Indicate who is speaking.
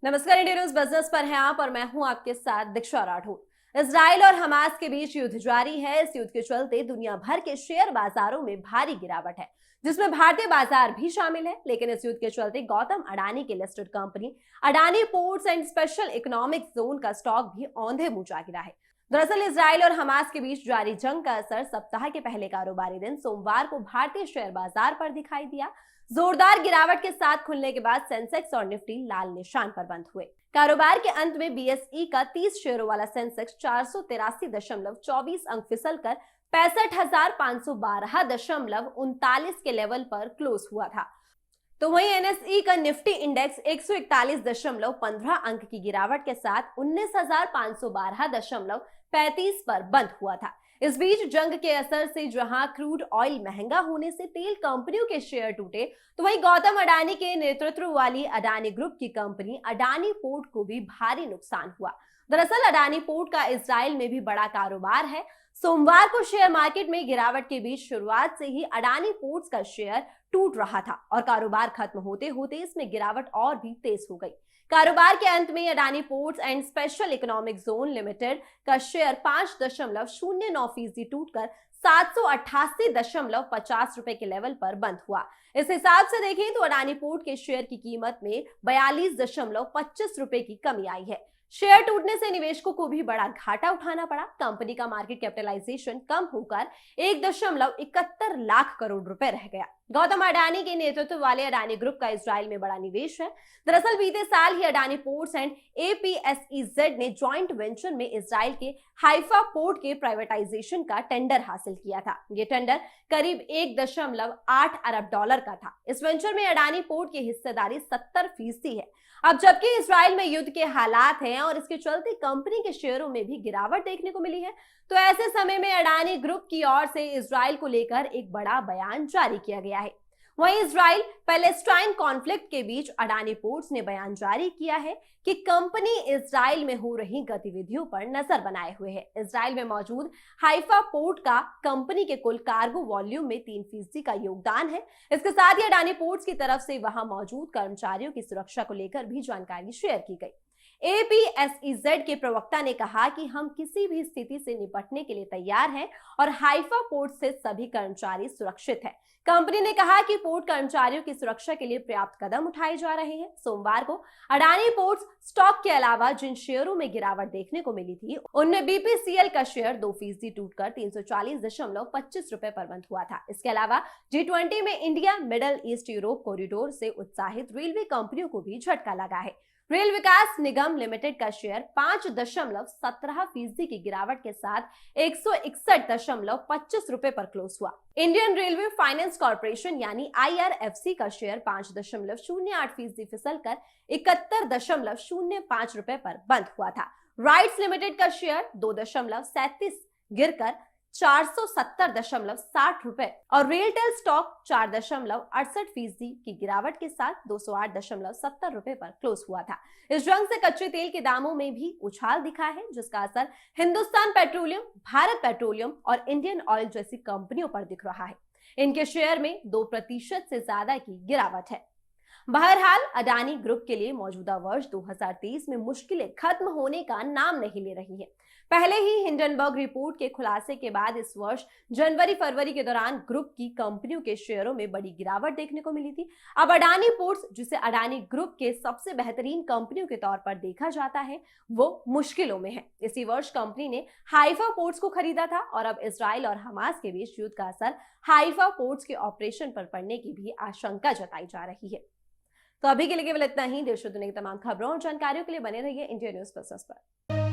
Speaker 1: नमस्कार, India news business पर हैं आप और मैं हूं आपके साथ दीक्षा राठौर। इजराइल और हमास के बीच युद्ध जारी है। इस युद्ध के चलते दुनिया भर के शेयर बाजारों में भारी गिरावट है, जिसमें भारतीय बाजार भी शामिल है। लेकिन इस युद्ध के चलते गौतम अडानी के listed company Adani ports and special economic zone का स्टॉक भी औंधे मुंह जा गिरा है। दरअसल इजराइल और हमास के बीच जारी जंग का असर सप्ताह के पहले कारोबारी दिन सोमवार को भारतीय शेयर बाजार पर दिखाई दिया। जोरदार गिरावट के साथ खुलने के बाद सेंसेक्स और निफ्टी लाल निशान पर बंद हुए। कारोबार के अंत में बीएसई का 30 शेयरों वाला सेंसेक्स 483.24 अंक फिसलकर 65,512.39 के लेवल पर क्लोज हुआ था। तो वहीं एनएसई का निफ्टी इंडेक्स 141.15 अंक की गिरावट के साथ 19,512.35 पर बंद हुआ था। इस बीच जंग के असर से जहां क्रूड ऑयल महंगा होने से तेल कंपनियों के शेयर टूटे, तो वहीं गौतम अडानी के नेतृत्व वाली अडानी ग्रुप की कंपनी अडानी पोर्ट को भी भारी नुकसान हुआ। दरअसल अडानी पोर्ट का इजराइल में भी बड़ा कारोबार है। सोमवार को शेयर मार्केट में गिरावट के बीच शुरुआत से ही अडानी पोर्ट्स का शेयर टूट रहा था और कारोबार खत्म होते होते इसमें गिरावट और भी तेज हो गई। कारोबार के अंत में Adani ports and special economic zone limited का शेयर 5.09% टूटकर 788.50 रुपए के लेवल पर बंद हुआ। इस हिसाब से देखें तो अडानी पोर्ट के शेयर की कीमत में 42.25 रुपए की कमी आई है। शेयर टूटने से निवेशकों को भी बड़ा घाटा उठाना पड़ा। कंपनी का मार्केट कैपिटलाइजेशन कम होकर 1.71 लाख करोड़ रुपए रह गया। गौतम अडानी के नेतृत्व वाले अडानी ग्रुप का इजराइल में बड़ा निवेश है। दरअसल बीते साल ही अडानी पोर्ट्स एंड एपीएसईजेड ने जॉइंट वेंचर में इजराइल के हाइफा पोर्ट के प्राइवेटाइजेशन का टेंडर हासिल किया था। ये टेंडर करीब 1.8 अरब डॉलर का था। इस वेंचर में अडानी पोर्ट की हिस्सेदारी 70% है। अब जबकि इजराइल में युद्ध के हालात हैं और इसके चलते कंपनी के शेयरों में भी गिरावट देखने को मिली है, तो ऐसे समय में अडानी ग्रुप की ओर से इजराइल को लेकर एक बड़ा बयान जारी किया गया है। वहीं इजराइल पैलेस्टाइन कॉन्फ्लिक्ट के बीच अडानी पोर्ट्स ने बयान जारी किया है कि कंपनी इजराइल में हो रही गतिविधियों पर नजर बनाए हुए है। इजराइल में मौजूद हाइफा पोर्ट का कंपनी के कुल कार्गो वॉल्यूम में 3% का योगदान है। इसके साथ ही अडानी पोर्ट्स की तरफ से वहां मौजूद कर्मचारियों की सुरक्षा को लेकर भी जानकारी शेयर की गई। एपीएसईजेड के प्रवक्ता ने कहा कि हम किसी भी स्थिति से निपटने के लिए तैयार हैं और हाइफा पोर्ट से सभी कर्मचारी सुरक्षित हैं। कंपनी ने कहा कि पोर्ट कर्मचारियों की सुरक्षा के लिए पर्याप्त कदम उठाए जा रहे हैं। सोमवार को अडानी पोर्ट्स स्टॉक के अलावा जिन शेयरों में गिरावट देखने को मिली थी, उनमें बीपीसीएल का शेयर 2% टूटकर 340.25 रुपए पर बंद हुआ था। इसके अलावा G20 में India middle east Europe corridor से उत्साहित रेलवे कंपनियों को भी झटका लगा है। रेल विकास निगम लिमिटेड का शेयर 5.17% की गिरावट के साथ 161.25 रुपए पर क्लोज हुआ। इंडियन रेलवे फाइनेंस कॉर्पोरेशन यानी IRFC का शेयर 5.08% फिसलकर 71.05 रुपए पर बंद हुआ था। राइट्स लिमिटेड का शेयर 2.37 गिरकर 470.60 रुपए और रेलटेल स्टॉक 4.68% की गिरावट के साथ 208.70 रुपए पर क्लोज हुआ था। इस जंग से कच्चे तेल के दामों में भी उछाल दिखा है, जिसका असर हिंदुस्तान पेट्रोलियम, भारत पेट्रोलियम और इंडियन ऑयल जैसी कंपनियों पर दिख रहा है। इनके शेयर में 2% से ज्यादा की गिरावट है। बहरहाल अडानी ग्रुप के लिए मौजूदा वर्ष 2023 में मुश्किलें खत्म होने का नाम नहीं ले रही है। पहले ही हिंडनबर्ग रिपोर्ट के खुलासे के बाद इस वर्ष जनवरी-फरवरी के दौरान ग्रुप की कंपनियों के शेयरों में बड़ी गिरावट देखने को मिली थी। अब अडानी पोर्ट्स, जिसे अडानी ग्रुप के सबसे बेहतरीन कंपनियों के तौर पर देखा जाता है, वो मुश्किलों में है। इसी वर्ष कंपनी ने हाइफा पोर्ट्स को खरीदा था और अब इजराइल और हमास के बीच युद्ध का असर हाइफा पोर्ट्स के ऑपरेशन पर पड़ने की भी आशंका जताई जा रही है। तो अभी के लिए केवल इतना ही। देश और दुनिया की तमाम खबरों और जानकारियों के लिए बने रहिए इंडिया न्यूज बिजनेस पर।